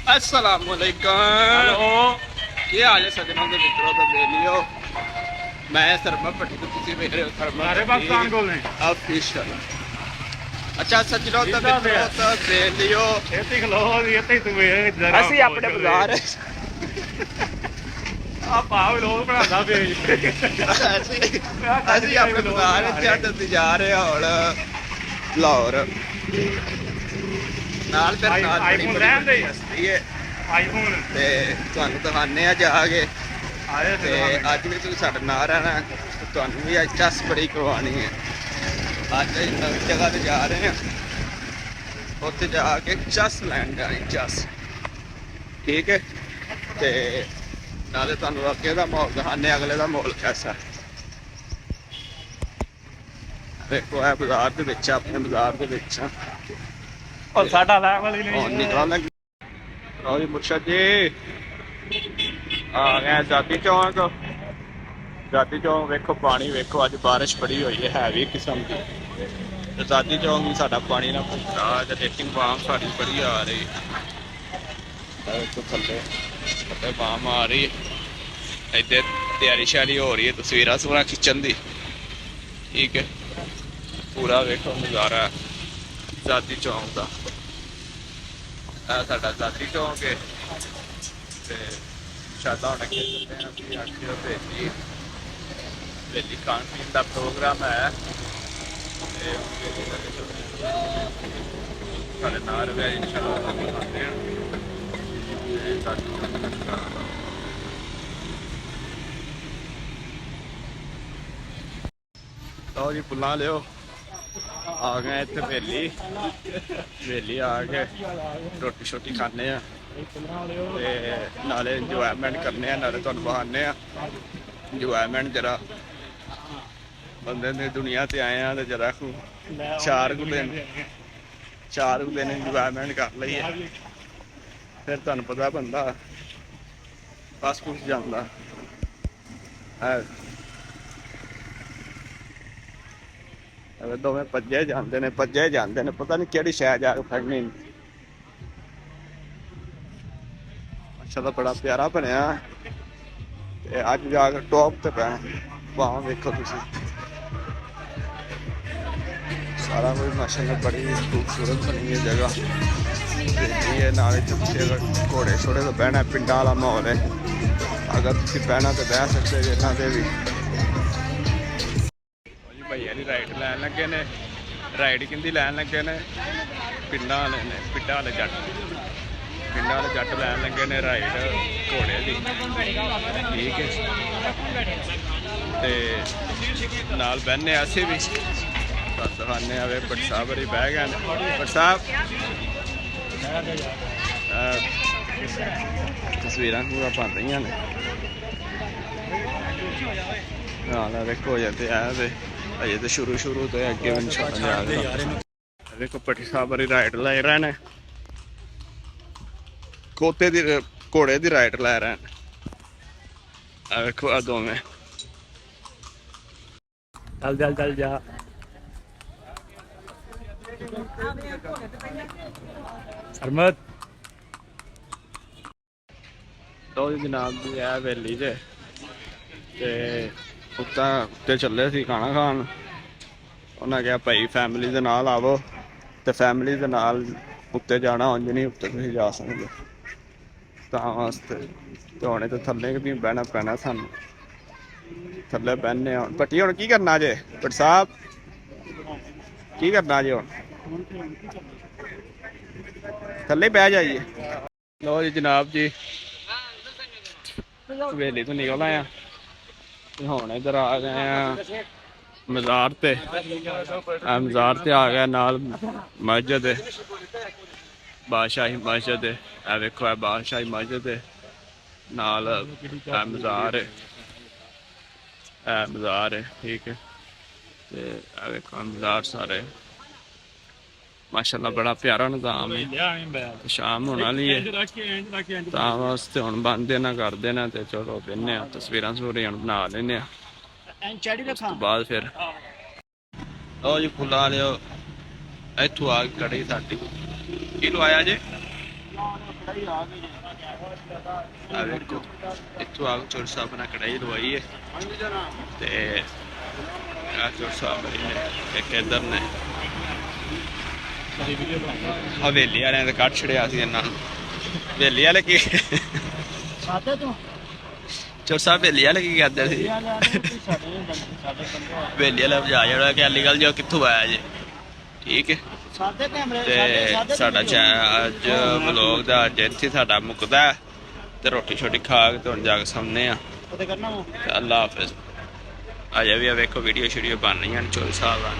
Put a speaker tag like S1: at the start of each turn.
S1: अस्सलामुअलैकुम। हेलो, ये हाल है सजनों के मित्रों तो बेलियो। मैं सरमद भट्टी तो तुसी मेरे सरमद पाकिस्तान को लें ऑफिशियल। अच्छा सजनों तो मित्रों तो बेलियो इत्थे खलो इत्थे तू जरा ਅਸੀਂ ਆਪਣੇ ਬਾਜ਼ਾਰ ਆ ਭਾਵ ਲੋਕ ਬਣਾਉਂਦਾ ਵੇ ਅਸੀਂ ਆਪਣੇ ਬਾਜ਼ਾਰ ਚੱਟ ਤੇ ਜਾ ਰਹੇ ਹਾਂ ਹੁਣ ਲਾਹੌਰ ਨਾਲ ਫਿਰ ਨਾਲ ਆਈਫੋਨ ਰਹਿੰਦੇ ਹਸਤੀ ਹੈ ਆਈਫੋਨ ਤੇ ਤੁਹਾਨੂੰ ਦਿਖਾਣੇ ਆ ਜਾ ਕੇ ਤੇ ਅੱਜ ਵੀ ਤੁਸੀਂ ਸਾਡੇ ਨਾਲ ਰਹਿਣਾ ਤੁਹਾਨੂੰ ਵੀ ਅੱਜ ਚਸ ਬੜੀ ਕਰਵਾਉਣੀ ਹੈ ਅੱਜ ਨਵੀਂ ਜਗ੍ਹਾ ਤੇ ਜਾ ਰਹੇ ਹਾਂ ਉੱਥੇ ਜਾ ਕੇ ਚਸ ਲੈਣ ਜਾਣੀ ਚਸ ਠੀਕ ਹੈ ਤੇ ਨਾਲੇ ਤੁਹਾਨੂੰ ਅੱਗੇ ਦਾ ਮਾਹੌਲ ਦਿਖਾਣੇ ਅਗਲੇ ਦਾ ਮਾਹੌਲ ਕੈਸਾ ਦੇਖੋ ਇਹ ਬਾਜ਼ਾਰ ਦੇ ਵਿੱਚ ਆਪਣੇ ਬਾਜ਼ਾਰ ਦੇ ਵਿੱਚ और साडा लेवल ही नहीं निकलना और ये मुर्शद जी आ गए जाती चौक वेखो पानी वेखो अज बारिश बड़ी हुई है हैवी किस्म की तो जाती चौक भी साडा पानी ना भुगता रेटिंग बाम साड़ी बड़ी आ रही तो थले बाम आ रही है इधर तैयारी श्यारी हो रही है तस्वीर सूरा खिंचन दी ठीक है पूरा वेखो नज़ारा जाती चौक का साडा जाती चौक है शादा होने के वेली वेली खान पीन का प्रोग्राम है साढ़े नाल लो जी पुला लियो आ गए इतने वेली वेली आ गए रोटी शोटी खाने नाले इंजॉयमेंट करने नाले तुहानू बहाने इंजॉयमेंट जरा बंदे ने दुनिया ते आए हैं तो जरा चार कु दिन इंजॉयमेंट कर ली है फिर तुहानू पता बंदा बस कुछ जाता दोवें भज्जे जाते ने पता नहीं किहड़ी शै जाके फड़नी अच्छा तो बड़ा प्यारा बनया अज जाके टॉप ते पैना वहां देखो तुसी सारा कुछ माशाअल्लाह बड़ी खूबसूरत बनी है जगह ये नाले अगर घोड़े शोड़े तो बहना पिंडा वाला माहौल है अगर तुसी बहना तो बह सकते हो इन्हां दे भी भैया की राइड लैन लगे ने राइड कि लैन लगे ने पिंडा वाले ने पिंडा वाले जट लैन लगे ने राइड घोड़े की ठीक है ते नाल बहने असी भी बस दिखाने आवे भट्ट साहब होरी बह गए भट्ट साहब तस्वीर पूरा बन रही ने नाल देखो हो जाते है अजे तो शुरू तो अगे भी देखो भट्टी साहब वाली राइड लै रहे हैं खोते दी घोड़े की राइड लै रहे हैं देखो आ दोवें चल जा सरमद तो जनाब जी है वेली जे उत्ते चले सी खाना खान उन्हें कहा भाई फैमिली के नाल आवो तो फैमिली के नाल उत्ते जाना उंज नहीं उत्ते तुसीं जा सकते तां वास्ते तो हुणे तो थल्ले भी बहना पैना सानूं थल्ले बहने भट्टी हुण की करना जे भट्ट साहब की करना जे हुण थल्ले बह जाइए लो जी जनाब जी हवेली तो निकल आया ਹੁਣ इधर आ गए हैं मज़ार ते मज़ार ते आ गया नाल मस्जिद है बादशाही मस्जिद है देखो है बादशाही मस्जिद है नाल मज़ार है ठीक है ते देखो मज़ार सारे माशाअल्लाह बड़ा प्यारा निज़ाम है शाम होने वाली है तां वास्ते हुण बंद देना कर देना ते चलो बेन्ने तस्वीरां सूरियां बना लेने उस तो बाद फिर लो जी फुला लियो इत्थों आ कड़ी साडी की लवाया जे ਆ ਵੇਖੋ ਇੱਥੋਂ ਆ ਕੇ ਚੋਰ ਸਾਹਿਬ ਨਾਲ ਕੜਾਈ ਲਵਾਈ ਹੈ ਤੇ ਆ ਚੋਰ ਸਾਹਿਬ ਇੱਕ ਇੱਧਰ ਨੇ ਹਵੇਲੀ ਵਾਲਿਆਂ ਨੇ ਕੱਢ ਛੜਿਆ ਸੀ ਇਹਨਾਂ ਨੂੰ। ਹਵੇਲੀ ਵਾਲੇ ਕੀ ਚੋਰ ਸਾਹਿਬ ਹਵੇਲੀ ਵਾਲੇ ਕੀ ਕਰਦੇ ਸੀ? ਹਵੇਲੀ ਵਾਲਾ ਭਜਾ ਜਿਹੜਾ ਕਿ ਅਲੀਗਲ ਜੋ ਕਿੱਥੋਂ ਆਇਆ ਜੀ। ਠੀਕ ਹੈ ਤੇ ਸਾਡਾ ਅੱਜ ਵਲੋਗ ਦਾ ਅੱਜ ਇੱਥੇ ਸਾਡਾ ਮੁੱਕਦਾ ਤੇ ਰੋਟੀ ਛੋਟੀ ਖਾ ਕੇ ਤੇ ਹੁਣ ਜਾ ਕੇ ਸੌਂਦੇ ਆ। ਅੱਲਾ ਹਾਫਿਜ਼। ਅਜੇ ਵੀ ਵੇਖੋ ਵੀਡੀਓ ਸ਼ੀਡੀਓ ਬਣ ਰਹੀਆਂ ਨੇ ਚੋਰ ਸਾਹਿਬ ਆ।